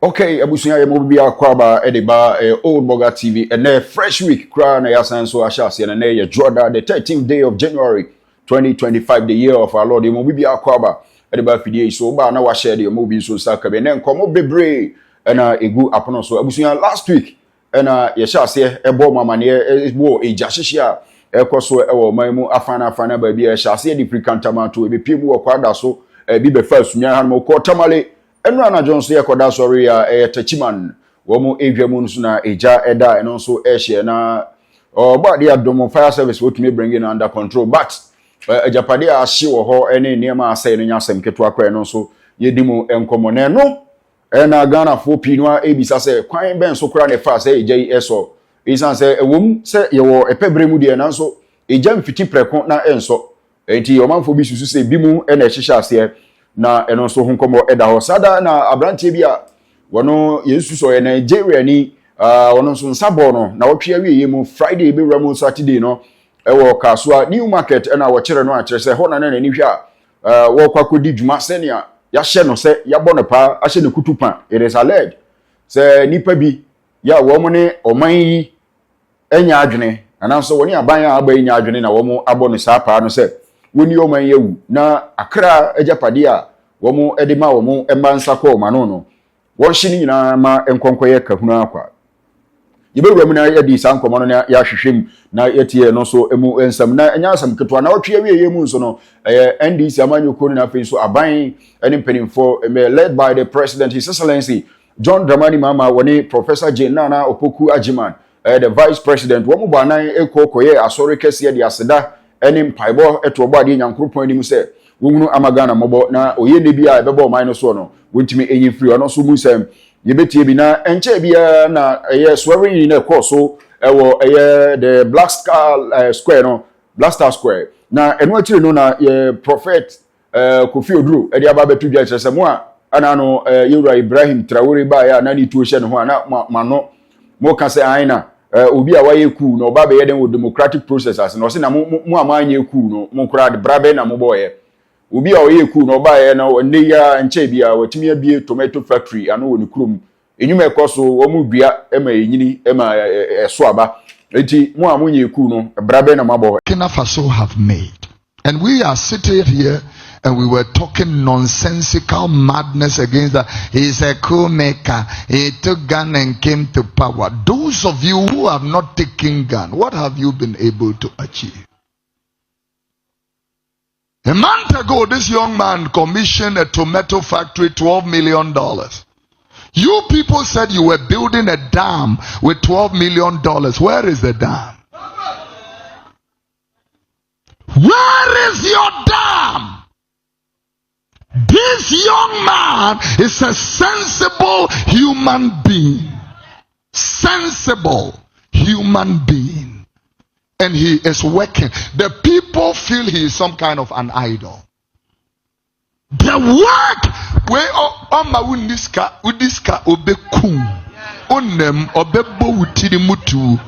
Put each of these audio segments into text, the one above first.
Okay, abusunya ye mo bia kwaba edeba Old Boga TV and a fresh week kra na yasan so ashase na ye Jordan the 13th day of January 2025 the year of our Lord ye mo bia kwaba edeba fidie so ba na wa share the mo bi so saka be na nkomo bebre na egu apono so abusunya last week na ye shase ebo mamane ebo ejahihia ekoso ewo mamu afana ba bia shase di frikantama to be piemu okwada so bi be fa sunya han mo ko tamale enu ana Johnson yakoda sorry ya tachiman womu edwamu nso na eja eda eno nso ehye na but the adom fire service what me bring in under control but ejapade a hye wo ho ene niema asai no nyasem keto akwa eno nso yedimu enkomo na eno na Ghana fo pinu a ebisa se kwan ben so kura ne fa se eja yi eso isan se ewom se ye wo epebremu de na nso eja mfiti preko na enso enti omanfo bi susu se bimu na ehihya ase na eno so hunkomo eda ho sada na abrantie bia wono yesu so ye Nigeria ni wono so nsabo no na wotwe awie mu Friday be ramu Saturday no ewo kasua new market na wo kire no a kire se ho na na ni hwa wo kwakodi dwuma senia ya hye no se ya bo no pa ahye ne kutupa it is alleged se nipa bi ya wo mo ne oman yi enya adwene ananso woni aban a aba enya adwene na wo mo abo no sa pa no se woni oman yewu na akra ejapade a womo edema womo emba nsakọ mano no won hye ni nyina ma enkonkoye kahunu akwa yebewura mu na yedi sankomo no na ya hwehwem na yetie no so emu ensam na enya asam ketwa na otwe awie mu nso no NDC amanyoko na afi so aban ene mpenimfo led by the president his excellency John Dramani Mama woni Professor Nana Opoku Ajiman the vice president womo banan ekokoye asori kese de aseda ene mpaibo etobo ade nyankropon ni mu se wonu amagana mobo na oyene bia ebebo man no so no wontimi enyi free ono so musem yebetie bi na enche bia na swearing in na course so ewo the Black Star Square no Black Star Square na eno atire no na prophet Kofi Oduro ede aba betu bia kyerese mo a ana no Yewura Ibrahim Traore ba ya na ni tuo hye no ho ana mano mo ka se aina obi a waye ku no oba be ye den democratic processes no se na mo amanye ku no mo kura de brabe na mo boye obi a oye ku no ba ye na ne ya nche bia watimi abie tomato factory ano woni krom enyuma ekoso wo mu dua ema enyini ema eso aba enti mo amunye ku no brabe na mabo Burkina Faso have made, and we are sitting here and we were talking nonsensical madness against that. He's a coup maker. He took gun and came to power. Those of you who have not taken gun, what have you been able to achieve? A month ago, this young man commissioned a tomato factory, $12 million. You people said you were building a dam with $12 million. Where is the dam? Where is your dam? This young man is a sensible human being. Sensible human being. And he is working. The people feel he is some kind of an idol. The work where oma uniska obekum onem obebo wutiri mutu.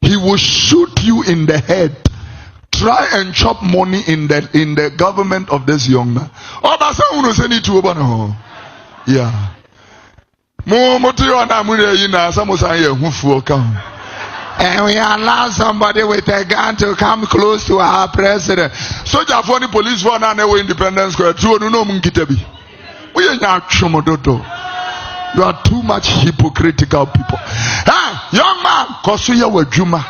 He will shoot you in the head. Try and chop money in the government of this young man. Yeah. And we allow somebody with a gun to come close to our president. Soldier for the police for an independence square. You are too much hypocritical people. Hey, young man, Kosuya Wajuma.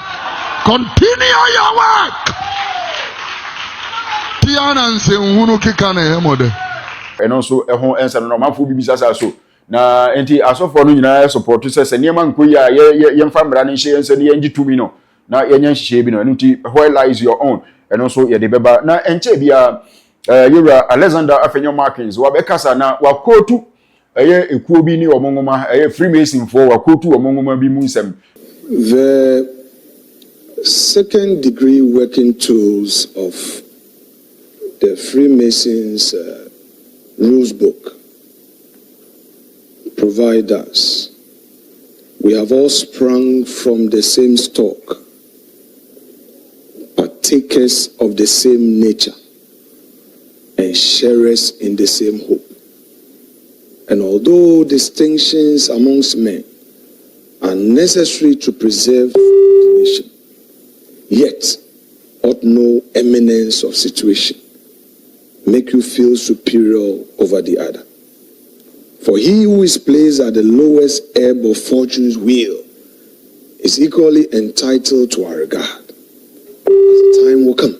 Continue your work. and also ehon ensa no manfo bibisa sa so na enti asofo no nyina support se niema nkoya ye mfa mbra ne hye ensa ne yengi tumi no na yenya hye bi no enti where lies your own and also ye de beba na enche bia Yewura Alexander Afenyo Markin wa bekasa na wa kotu ekuo bi ni omongoma Freemason for wa kotu omongoma bi mu nsem. The second degree working tools of the Freemasons rules book provide us. We have all sprung from the same stock, partakers of the same nature, and sharers in the same hope. And although distinctions amongst men are necessary to preserve the nation, yet ought no eminence of situation make you feel superior over the other. For he who is placed at the lowest ebb of fortune's wheel is equally entitled to our regard. As the time will come,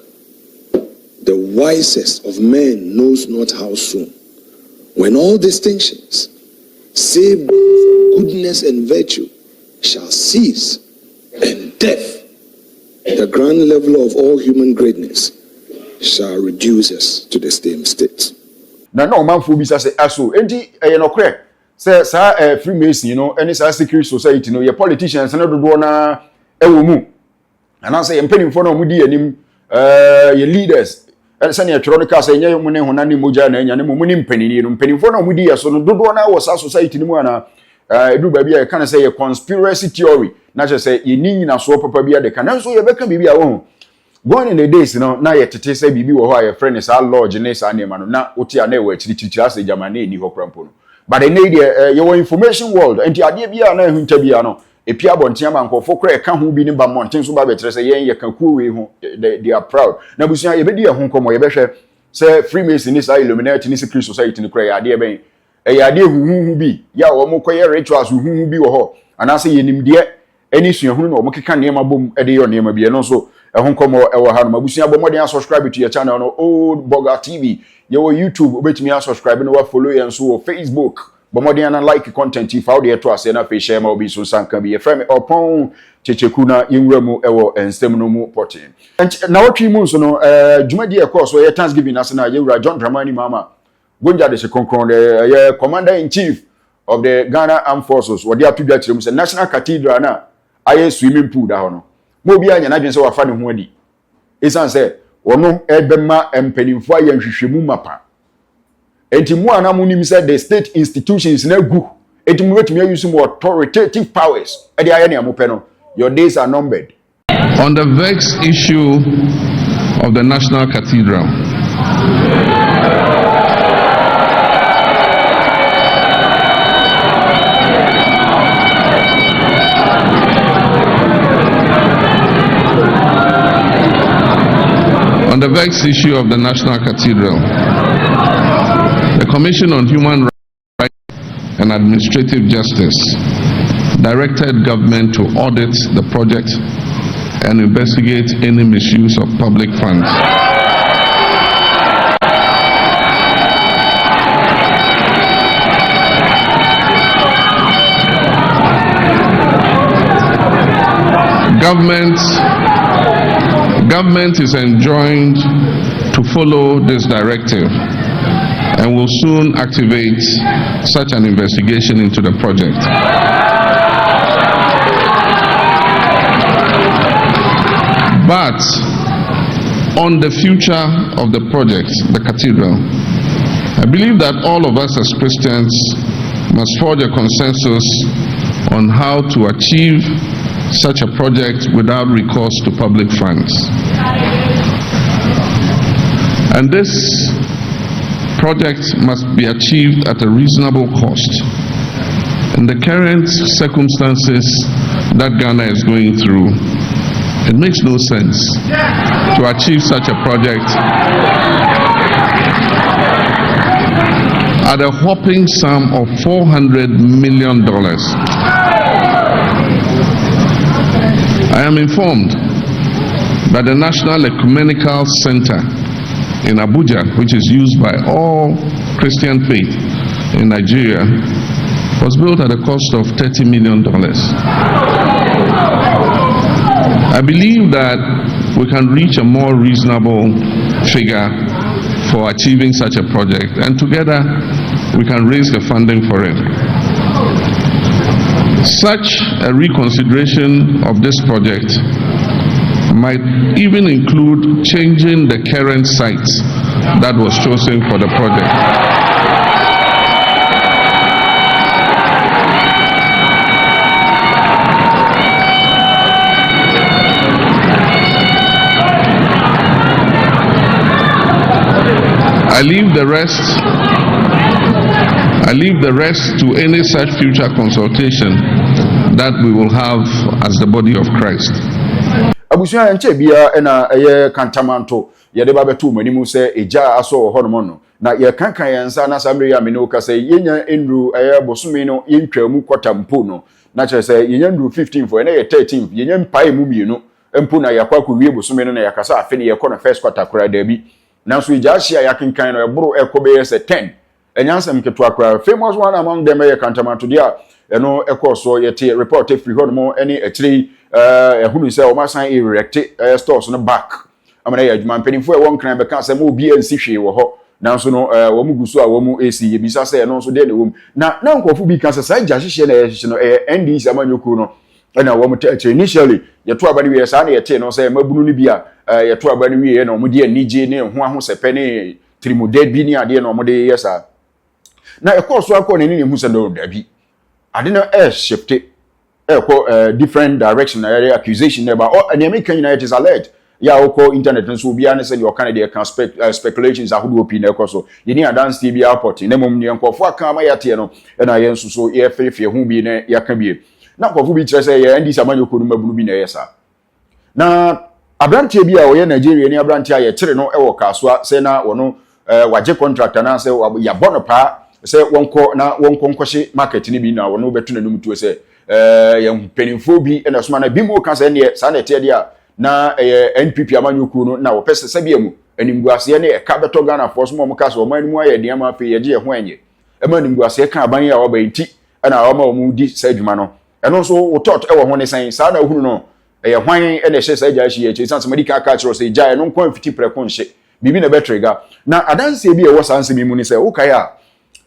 the wisest of men knows not how soon, when all distinctions, save those of goodness and virtue, shall cease, and death, the grand level of all human greatness, shall reduce us to the same state. No man for bisa say aso enti no kre say sa Freemason any sa secret society no your politicians na dodo na ewo mu ana say empanimfo na omudi anim your leaders say na tworo say nye mu ne honane moja na anya ne mu ni mpanini no mpanimfo na omudi yeso no dodo na wo sa society ni mu ana edu ba bia can say a conspiracy theory na say ye ni nyina so papa bia de kan so ye beka bibia wo going in the days na ye tete say bibi wo ho a ye friend is our lodge ne sa nema no na otia na e wa chirichiri ase jamane ni ho krampo no but they need your information world enti ade bia na ehunta bia no epia bontia mankofo kra ka ho bi ni ba monten so ba betre say yen ye ka kuwe ho they are proud na busia ye bedi ye ho komo ye behwe say Freemason ni sa Illuminati ni secret society ni kra ya ade ben e ya ade huhu bi ya wo mo koye rituals huhu bi wo ho ana say ye nimde eni suahunu na wo keka nema bom ede yo nema bi no so ehun komo ewo ha no mabusia bo modern subscribe to your channel no Old Burger TV ye wo YouTube obetimi subscribe no wa follow ye nso wo Facebook bo modern na like content if how dey to ase na fe share ma obi so sanka bi ye frame opon checheku na yenwura mu ewo enstem no mu potin na wotwi mu nso no dwumadi e course ye Thanksgiving na se na yewura John Dramani Mama gonja de se konkron ye commander in chief of the Ghana Armed Forces wo dey atudwa kire mu se National Cathedral na aye swimming pool da ho no mo bia nya na dwen se wafa ne ho adi esan se wono ebema empanimfo ayanhwehwemu mapa enti mu anamu nim se the state institutions na gu enti mu betumi use more authoritative powers e dey aye ne amope no your days are numbered. On the vexed issue of the National Cathedral, the Commission on Human Rights and Administrative Justice directed government to audit the project and investigate any misuse of public funds. Government is enjoined to follow this directive and will soon activate such an investigation into the project. But on the future of the project, the cathedral, I believe that all of us as Christians must forge a consensus on how to achieve such a project without recourse to public funds. And this project must be achieved at a reasonable cost. In the current circumstances that Ghana is going through, it makes no sense to achieve such a project at a whopping sum of $400 million. I am informed that the National Ecumenical Center in Abuja, which is used by all Christian faith in Nigeria, was built at a cost of $30 million. I believe that we can reach a more reasonable figure for achieving such a project, and together we can raise the funding for it. Such a reconsideration of this project might even include changing the current site that was chosen for the project. I I leave the rest to any such future consultation that we will have as the body of Christ. Abusia enche bia na eye kantamanto ye de ba betu manimu se eja aso hono no na ye kankan yansa na samre ya meno ka se yenya enru eye bosumi no yentwamu kwatampo no na che se yenya enru 15 for na ye 13 yenya mpai mu mienu empo na yakwa ko wie bosumi no na yakasa afi ne ye ko na first quarter kura da bi na so eja hia yakenkan no eboro ekobe ye se 10 enyansem keto akra famous one among them ye kantamanto dia eno ekoso ye te report free hono mo eni etiri ehunu se o masan erect stores no back amana ya adwuma mpanimfo e won kran be kan se mo obi ansi hwe wo ho nanso no wo mu guso a wo mu esi ye bisa se no so de wo na nkofo bi kan se sa gya hye na ye hye no NDC amanyoku no na wo mu te initially ye to abani we sa na ye te no se mabunu ni bia ye to abani we na mo de anije ne ho ahosepe ne trimoded bi ni ade na mo de yesa na ekoso akọ ne ni hu se no da bi ade na shifted different direction na accusation there but and the American United is alert ya oko internet nso bia na say your Canada can speculations ahodo opinion ekoso ye ni adance TV airport na mom ne nkofo aka ma yate no na ye nso so ye fefe hu bi na ya ka bi na nkofo bi kire say ye ndi samanyoko no mabunu bi na yesa na abrantie bi a oye Nigeria ni abrantie a ye kire no ewo kasoa say na wono waje contractor na say ya bono pa say wonko nkɔhye market ni bi na wono betu na num tuo say ya mpenimfo bi na soma na bi mu kan say ne sa na tie dia na NPP amanyoku no na wo pese sabia mu animguase ne ka beto Ghana for so mo ka so man mu aye dia ma fe ye je ho anye e ma animguase ka ban ya wo ba nti na wo ma mu di sa adwuma no eno so wo tot e wo ho ne san sa na hunu no ye hwan e na hye sa gya hye ye che san se medika ka kiro say gya no nkon fiti preko nhye bibi na betrega na adanse bi e wo sanse mi mu ni say wo kai a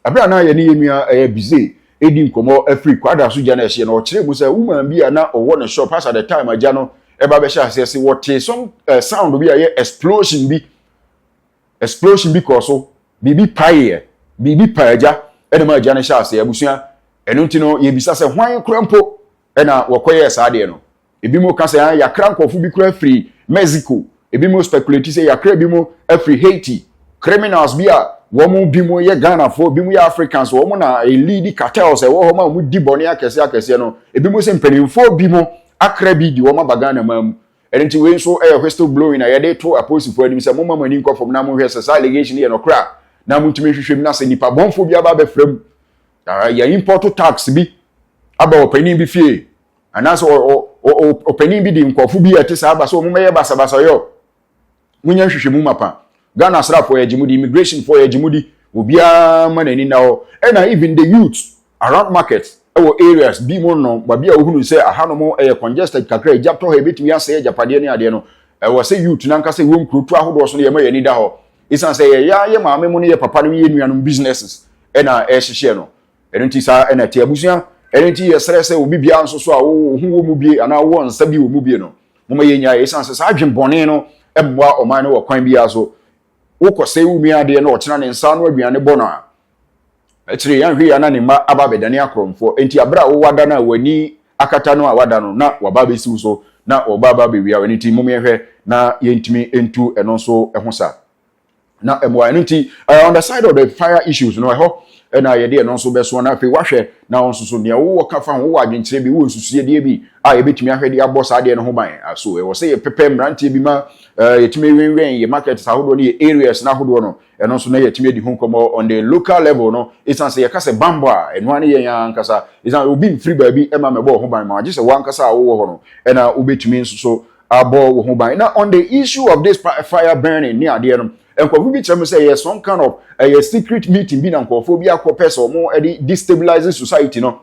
abra na ye ne yemia bize edi nkomo afri kwada so gya na hye no kire mu say woman bi a na owo ne shop as at the time agya no eba be sha say what some sound bi a ye explosion bi koso bibi paye bibi paja ene ma agya ne sha say abusua eno ntino ye bisa say hwan krampo ena wokoye sa de no ebi mo ka say ya kra nkofu bi kra free Mexico ebi mo speculate say ya kra bi mo free Haiti criminals bi a wo mo bi mo ye Ghana fo bi mo ye Africans wo mo na lead cartels e wo ho ma mo di bone akese no ebi mo se mpanimfo bi mo akra bi di wo ma bagana mam enti we so whistle blowing na ye dey to opposite for anim say mo mama ni nkofom na mo hwe say allegation ye no kra na mo ntimi hwehwem na say nipa bonfo bi aba be frem ya import tax bi aba opanin bi fie anaso opanin bi di nkofo bi ate sa aba so mo meye basa yo munya hwehwemu mapa Ghana sra for yagimudi immigration for yagimudi obia manani na ho na even the youth around market our areas bi mo no ba bia ohunu say ahano mo congested kakra ejapto ha betimi ase ejapade ne ade no we say youth na nka say wom krotu ahodo so ne ye ma yani da ho isan say ye maame mo ne ye papa no ye nuanom businesses na hye no enti sa na te abusia enti ye sere say obi bia nso so a wo hu wo mu bie ana wo nsa bi wo mu bie no mo ye nya isan say sa adwen bone no emwa oman no kwan bia so woko say umi ade na ochena ne nsa no aduane bono a etire yan hwe ya na ne ma aba bedane akromfo enti abra wo wada na wani akata no a wada no na waba be siw so na obaba be wi a wani ti mum ye hwe na yentimi entu eno so eho sa na emwa enti on the side of the fire issues no eho na ye de eno so be so na fe wahwe na onso so ne wo ka fa ho adwenkyere bi wo nsusuye de bi a ye betimi ahwe de abo sa de no ho ban so e wo say ye pepe mrante bi ma yetime wenwen ye market ahodo ne areas na ahodo no eno so na yetime di honkomo on the local level no isan say yakase bambo a eno ane ye yankasa isan obi free baby e ma mebo ho ban ma agi say wankasa a wo ho no ena obetumi nso so abo wo ho ban na on the issue of this fire burning ni ade no enkofu bi tell say yes some kind of a secret meeting bi na nkofo bi akopese omo e destabilizing society no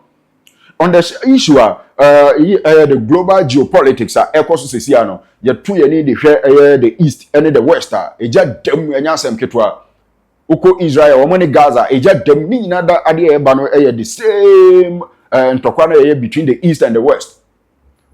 on the issue the global geopolitics ekoso sesia no ye to ye ni de hwe the east and the west eja dem anya asem ketwa uko Israel wo ni Gaza eja dem ni na da ade e ba no the same ntokwa no ye between the east and the west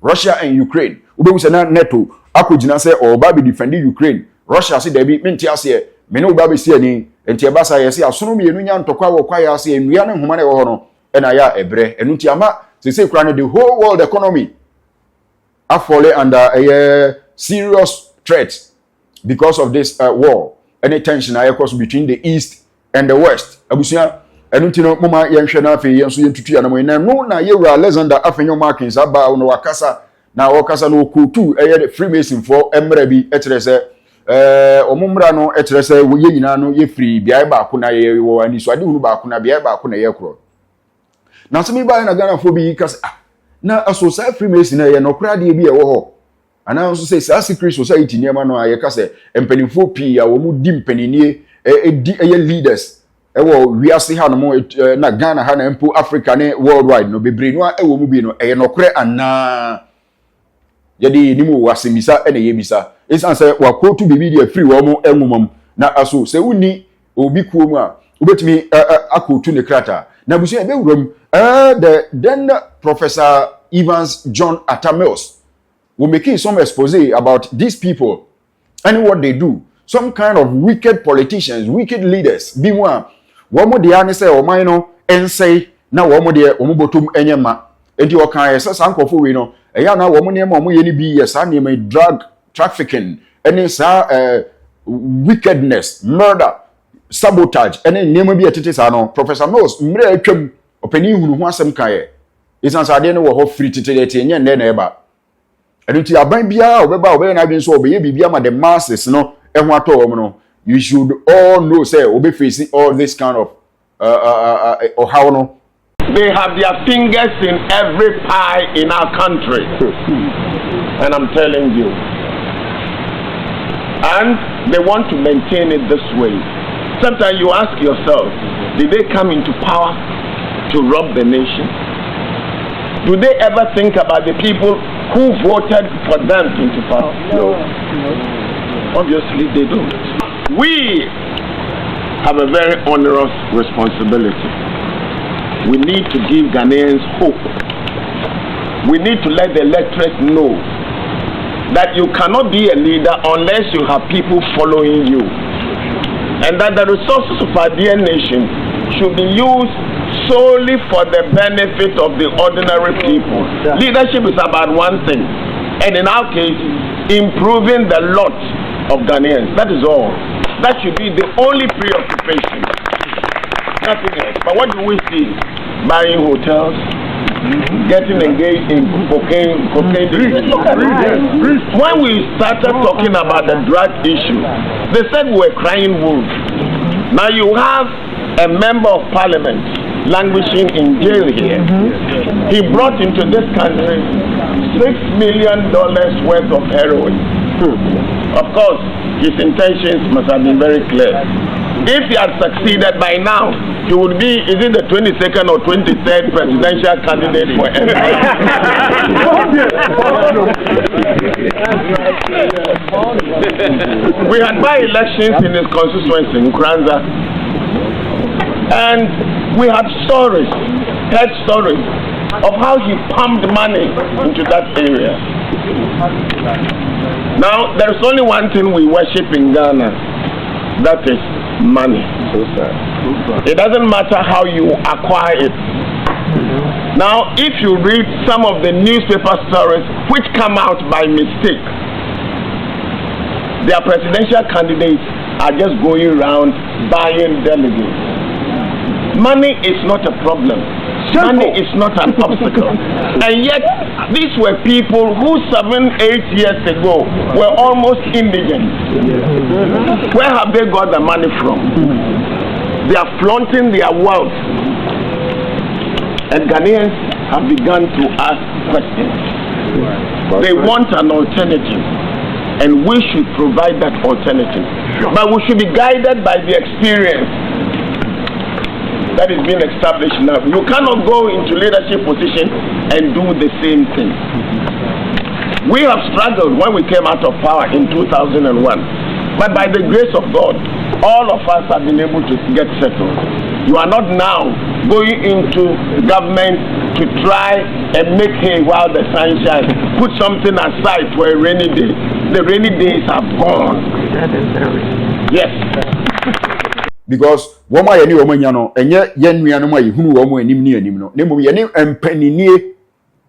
Russia and Ukraine ubewu se na NATO akogina se o ba be defend Ukraine Russia se da bi menti ase me no ba be sie ni enti e ba sa ye se asono me enu nya ntokwa wo kwa ya se enua ne homa ne wo ho no ena ya ebre enu ti ama say the whole world economy are falling under a serious threat because of this war. Any tension between the east and the west. Abusia enu ti no mama yenhwe na afi yenso yentutu ya na mo na no na yewura Alexander Afenyo Markin saba no wakasa na wakasa no kotu eye Freemason for emra bi etere se omumra no etere se wo ye nyina no ye free bia ba ko na ye wo ani so ade hunu ba ko na bia ba ko na ye kro na so mi ba na Ghana fo bi kasa na asosa Freemason na ye no kra de bi e wo ho ana nso say sa secret society niema no aye kasa empanifo pi ya wo mu di mpaninie di eye leaders ewo wiase ha no mo na Ghana ha na mpo Africa ne worldwide no bebre no ewo mu bi no eye no kre ana yedi ni mu wasemisa ene yebisa esan say wakotu bibi dia free wo mo enwomam na aso se uni obi kuo mu a obetimi akotu ne krata na busu ebe wuram then Professor Evans John Atta Mills will making some expose about these people and what they do. Some kind of wicked politicians, wicked leaders. Be one. Womo de ane say o man no ensay na womo de omo botum enyema. Enti o kan yes sankofo we no. Eya na womo ne ma omo ye ni bi yes na me drug trafficking, any sa wickedness, murder, sabotage, any name bi etete sa no. Professor Mills mre atwam opani hunu ho asem kan ye. Isan sa de no wo ho free tete enye nne na eba. Eduti aban bia obeba obey na bi so obeye bibia ma the masses no ehun ato wo no. You should all know say obe facing all this kind of or how no. They have their fingers in every pie in our country. And I'm telling you. And they want to maintain it this way. Sometimes you ask yourself, did they come into power to rob the nation? Do they ever think about the people who voted for them into power? No. Obviously they don't. We have a very onerous responsibility. We need to give Ghanaians hope. We need to let the electorate know that you cannot be a leader unless you have people following you. And that the resources of our dear nation should be used solely for the benefit of the ordinary people. Yeah. Leadership is about one thing, and in our case, improving the lot of Ghanaians. That is all. That should be the only preoccupation. Nothing else. But what do we see? Buying hotels, getting engaged in cocaine. When we started talking about the drug issue, they said we were crying wolf. Now you have a member of parliament languishing in jail here. He brought into this country $6 million worth of heroin. Of course, his intentions must have been very clear. If he had succeeded by now, he would be, is it the 22nd or 23rd presidential candidate for We had by-elections in his constituency in Kranza. And we had heard stories of how he pumped money into that area. Now, there is only one thing we worship in Ghana, that is money. It doesn't matter how you acquire it. Now, if you read some of the newspaper stories which come out by mistake, their presidential candidates are just going around buying delegates. Money is not a problem. Money is not an obstacle. And yet, these were people who 7-8 years ago were almost indigent. Where have they got the money from? They are flaunting their wealth. And Ghanaians have begun to ask questions. They want an alternative. And we should provide that alternative. But we should be guided by the experience that is being established now. You cannot go into leadership position and do the same thing. We have struggled when we came out of power in 2001. But by the grace of God, all of us have been able to get settled. You are not now going into government to try and make hay while the sun shines. Put something aside for a rainy day. The rainy days have gone. Yes. Because woman ye ni woman no enye ye nuanu ma ye hunu woman anim ni anim no nemo ye ni empaninie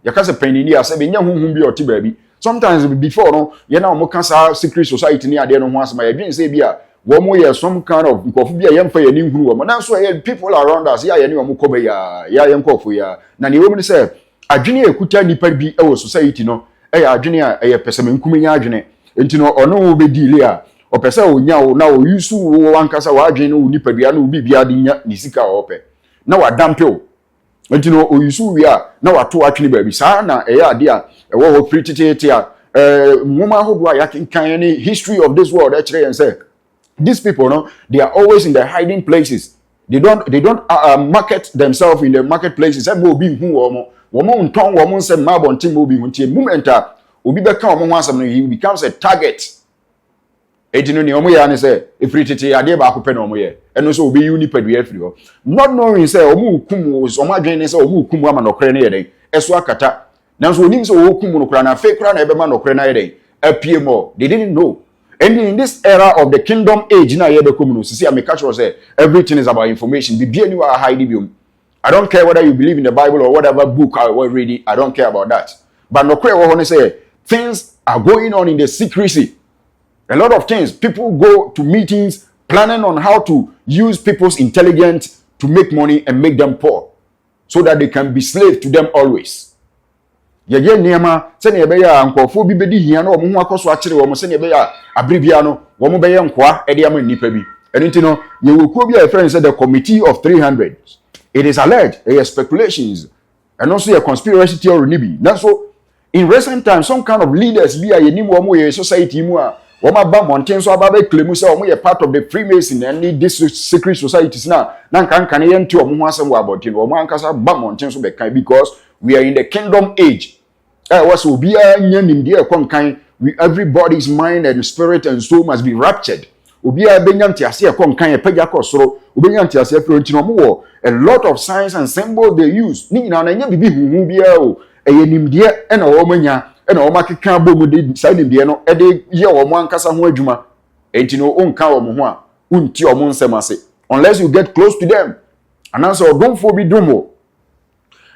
ya kase panini ase be nya hunhun bi oti baabi sometimes before no ye na omo kasa secret society ni ade no ho asema ye dwen say bi a one more some kind of coffee young for your new room. And that's why people around us, yeah, you come ya young coffee. Now, the woman said, a junior could tell me per be our society, no, a junior, a person coming agent, and you know, or no be dealer, or person now used to one casa wagin, who nipabiano be biadinia, Nisika ope. Now a damn pill. And you know, we are now at 2 actually baby, sana, dear, a war of pretty theatre, woman who I can any history of this world actually and say, these people, no, they are always in the hiding places. They don't market themselves in the marketplaces. And will be who woman tongue woman said marbon team will be moment will be become once he becomes a target. And say if pretty idea about pen and also be uniped not knowing say kum was or my drain say who kum woman or cranny eswakata. Now so names of kum fake run every or cranny appear more. They didn't know. And in this era of the kingdom age, now the community, see, I make sure say everything is about information. Be you are hiding. I don't care whether you believe in the Bible or whatever book I was reading. I don't care about that. But no care what I say. Things are going on in the secrecy. A lot of things. People go to meetings planning on how to use people's intelligence to make money and make them poor, so that they can be slave to them always. Yeye niema sene ebe ya nkofo bi bedi hia no omo akoso akire wo mo sene ebe ya abribia no wo mo beye nkwa e de am nipa bi eno nti no ye wokuo bi a friend said the committee of 300. It is alleged, speculations, and also a conspiracy theory nibi. That's so in recent times some kind of leaders bi a yenim wo mo ye society mu a wo ma ba mountain so aba be claim say wo mo ye part of the Freemason and this secret societies na nkan ye nti wo mo asem wo abotin wo mo ankasa ba mountain so be kan because we are in the kingdom age. Everybody's mind and spirit and soul must be raptured. A lot of signs and symbols they use. Unless you get close to them. And also don't forbid domo.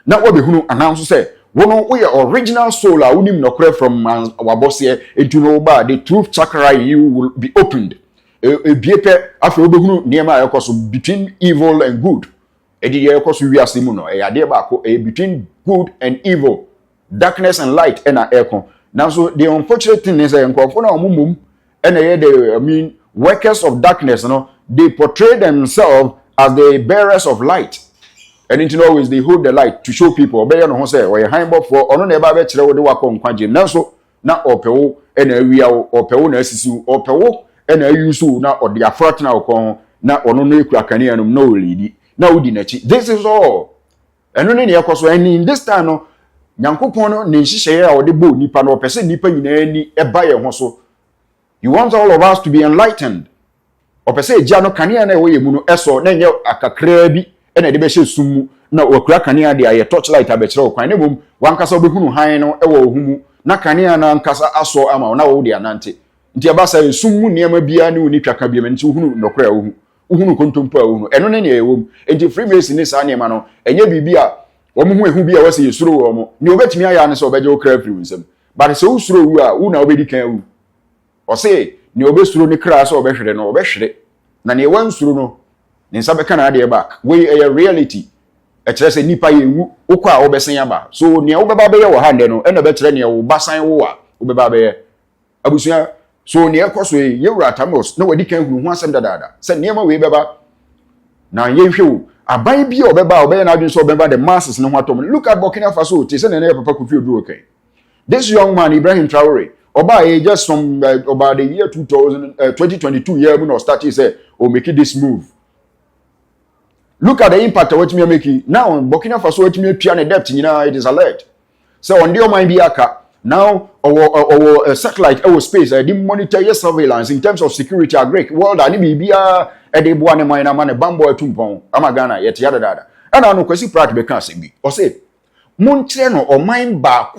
Now what we announce say, one we original soul unim no cry from our boss here into no bar the truth chakra you will be opened. Biepe after obehunu niema ekoso between evil and good. Edi ye ekoso wi asemu no e ade ba ko between good and evil, darkness and light na ekon. Now so the unfortunate thing is enkofo na omumum the workers of darkness no they portray themselves as the bearers of light. And it always they hold the light to show people. Obey no say or a high for or no never bet the work on quantum. Now so now opewo and a real opewo na sisu opewo and a use now or the afrat now con now or no crackani and no lady. Now this is all. And only in this time no Nyankopon no share or the bo nipa no person nipa nyina e ba ye ho so. You want all of us to be enlightened. Or per se jano kania na we mu no eso na nye akakra bi na de be hye sumu na okura kanea de aye torchlight abekere okwan ne mom wankasa obehunu han no ewo ohumu na kanea na nkasa aso ama na wo de anante nti abasa sumu niema bia ne oni twaka bia nti ohunu nokora ohunu kontompo ohunu eno ne ewom nti Freemason ne sa niema no enye bibia wo mu hu ehu bia wase yesuro wo mo ne obetimi aya ne so obeje okra free nsem but se usuro wu a wu na obedi kan wu o se ne obesuro ne kra so obehwere no obehwere na ne wansuro no ninsa be kana de back we a reality e kire se nipa ye wu ukwa a obesen ya ba so ne wo beba be ye wo hande no e na be kire ne wo basan wo a wo beba be abusua so ne ekoso ye wura Atta Mills na wadi kan hunu hu asem dadaada se ne ma we beba na ye hwe aban bi obeba obeye na adwun so obeba the masses ne ho atom. Look at Burkina Faso te se ne na papa Kofi Odu okay. This young man Ibrahim Traore oba just from about the year 2022 year when started say oh make this move. Look at the impact of what we are making. Now, Burkina Faso, what we are debt, it is alert. So, on the mind be now, our satellite, our space, I didn't monitor your surveillance in terms of security. A great world, I need be a debuane mine, a man, a bambo, a tumpon, Amagana, yet yada dada. And I know, because you practically can't say, or say, Montreno or mine bar,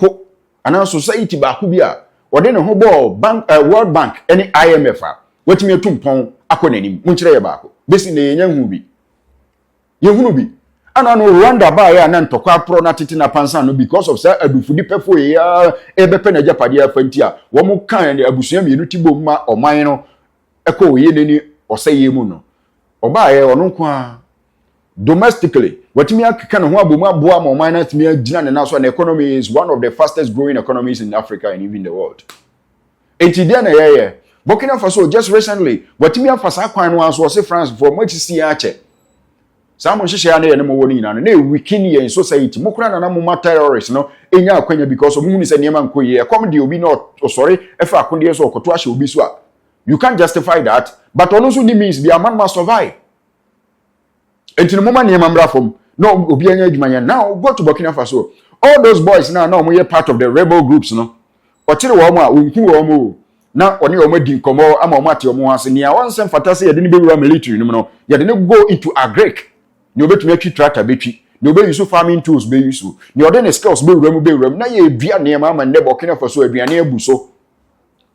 and our society bakubia, or then a hobo, bank, World Bank, any IMF, what me a tumpon, acronym, Montre Bako, basically a young movie. Yehunu bi ana no Rwanda ba ya na ntokwa pro na tete na pansa no because of say adufudi pefo ya ebepe na japade afanti a wo mu kan ne abusua mienu tibom ma oman no eko ye neni ɔsɛ yɛ mu no ɔbaa yɛ ɔno nko a domestically watimi akeka ne ho abomu aboa ma ɔman na timi agina ne naso and the economy is one of the fastest growing economies in Africa and even the world. Enti dia na yeye Burkina Faso just recently watimi afasa kwan no aso ɔse France for much see ache Samo hihye na ye ne mo woni na na weaken ye in society mokura na mo terrorists no enya akwanya because of muni se niema nkoye ekom de obi na osori efa akonde so okoto ahye obi so a you can't justify that but also means the man must survive. Enti no mama niema mbra fom no obi anya adwuma nya now go to Burkina Faso all those boys now mo ye part of the rebel groups no okire wo mo a onku wo mo na oni wo madi nkomo ama wo mate wo ho ase nia wonsem fatase ye de ne bewura military no no ye de ne go into agric ni obetumi atwi tractor betwi ni obe use farming tools be use ni ode ne skills bewura mu na ye bia niema ama ne Burkina Faso aduane abuso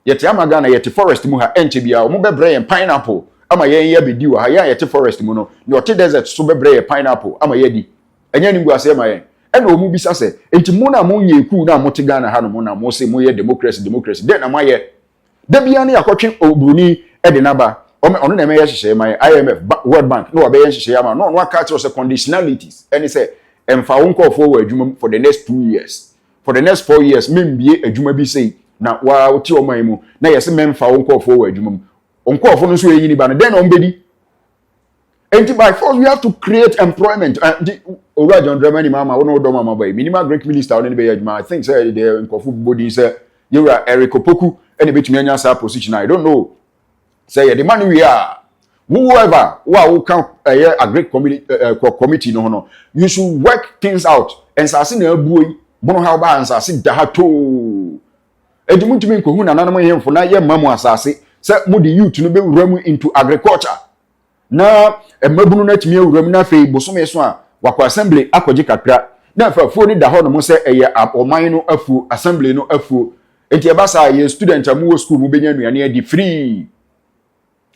yete amaga na yete forest mu ha enche bia wo mo bebre pineapple ama ye ye bedi wo ha ya yete forest mu no ni ote desert so bebre pineapple ama ye di enya ni nguase ma ye ena omu bisa se enti mu na mo nye ku na mo te Ghana ha no mo na mo se mo ye democracy den na ma ye da bia na yakotwe obruni e de naba ono na me ye hihye ma IMF World Bank no obe ye hihye ma no aka tell us conditionalities any say emfa won call for adwuma for the next 2 years for the next 4 years membie adwuma bi sei na wa oti oman mu na yesi memfa won call for adwuma on call for no so eyi ni ba no den on bedi enti by force we have to create employment and Oga John Dramani mama wono do mama boy minimum Greek minister on be adwuma I think say the nkofu body say you are Eric Opoku and betumi anya sa position I don't know say the man we are whoever who can a great committee no you should work things out and sase na abuoi bono ha ba ansase da ha to edimutumi nkohu na nanam yemfo na ye mamu asase say mu the youth no be wuramu into agriculture na emabunu na timi wuramu na fei bosome so a wakwa assembly akoje kakra na afafuo ni da ho no mo say eye oman no afuo assembly no afuo enti ebasa ye student amu wo school mu benya nuane adi free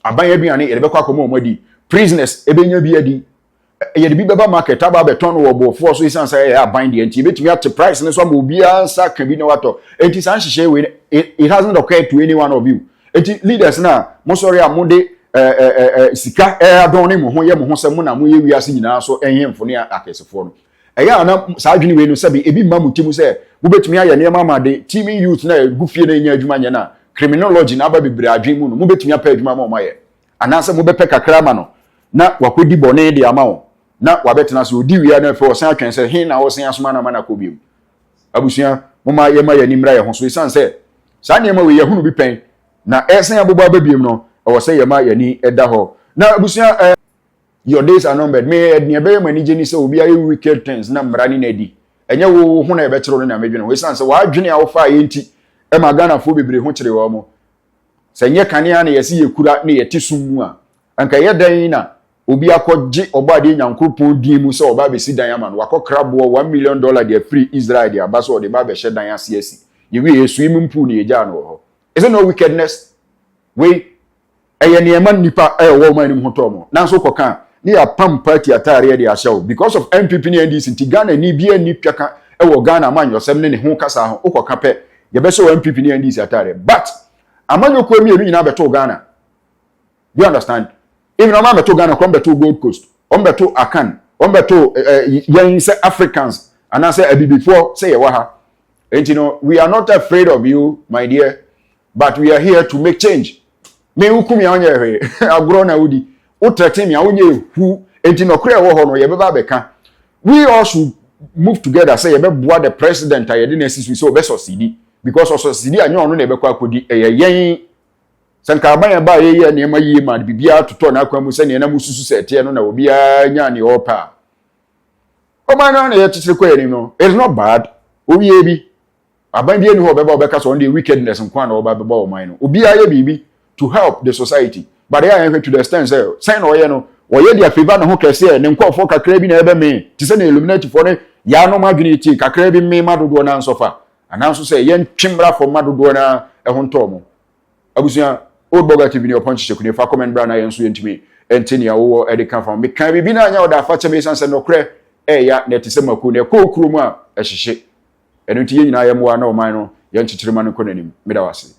abanye aduane ye be kwa komo omadi prisoners ebenya bi adi ye de bi beba market aba beton wo bofo so isan say ya bind the enti betumi at price ne so ma obi ansa ka bi na wato enti san hihye we it hasn't occurred to any one of you enti leaders na mo sorry amunde sika adon ne mo ho ye mo ho se mo na mo ye wiase nyina so enhemfo ne akesefo no eya na sa adwene we no sabi ebi ma mutimu se wo betumi aye ne ma ma de teaming youth na gufie na nya adwuma nya na criminology na aba bibire adwen mu no mo betumi apa adwuma ma o maye ananse mo bepe kakra ma no na wakodi bone de ama wo na wabetena so odi wi na fe o san atwen se hin na wo san asoma na ma na kobiem abusua mo ma ye ma ye nimra ye ho so isan se sa ne ma we ye hunu bi pen na esen abobo ababiem no o se ye ma ye ni eda ho na abusua your days are numbered me ne be mani geni se obi aye wicked things na mrani na di enye wo hu na e betero no na medwene we isan se wa adwene a wo fa ye nti e ma Ghana fo bibire ho kire wo mo se nye kanea na yesi yekura na yeti sumu a anka ye dan na obi akogye obade nyankopon din mu se oba be si dan ama no wakokrabo $1 million de free Israel de abaso o de ba be hye dan asiasi ye wi yesu impu na ye ja no ho is it no wickedness we eye ne man nipa wo man nim ho to mo nanso koka ni ya pam party atare de ahyew because of MPP ni NDC nti Ghana ni bia ni twaka wo Ghana man yosem ne ho kasa ho ukoka pe ye be so MPP ni NDC atare but amanyo ko mi enu nyina beto Ghana. Do you understand? Even no man beto Ghana come beto Gold Coast, on beto Akan, on beto yen say Africans and I say before say waha. And you know, we are not afraid of you, my dear, but we are here to make change. Me ukumi anye agro na udi. O threaten me onye hu enti no kure wo ho no ye beba beka. We all should move together say ye be boa the president ayede na sisi so be succeed. Because also sidi anyo no na ebekwa akodi yen sanka aban ba ye ne ma yie ma bibia toto na akwa mu se ne na mususu sete no na obi anya ne opa o ma na ye titire kwa ni no it's not bad obi ye bi aban bi eni ho beba obeka so on the wickedness nkwa na oba beba o man no obi aye bibi to help the society but they are to the extent say no ye no wo ye dia favor na ho kese ne nkofo kakra bi na ebe me ti se na illuminate for ne ya no madwene ti kakra bi me madodo na nsofa ananso say yen twimra for madodo na ehonto mo abusia Old Boga TV ni oponchi chekuni fa comment bra na yenso yentimi entini ya wo edika fa me kan bibi na anya oda fa chebe sanse no kre ya na ti se maku ne ko kuru mu a ehihye enu ti yenyina ya mu wa na o man no yen chichirima no konanim medawase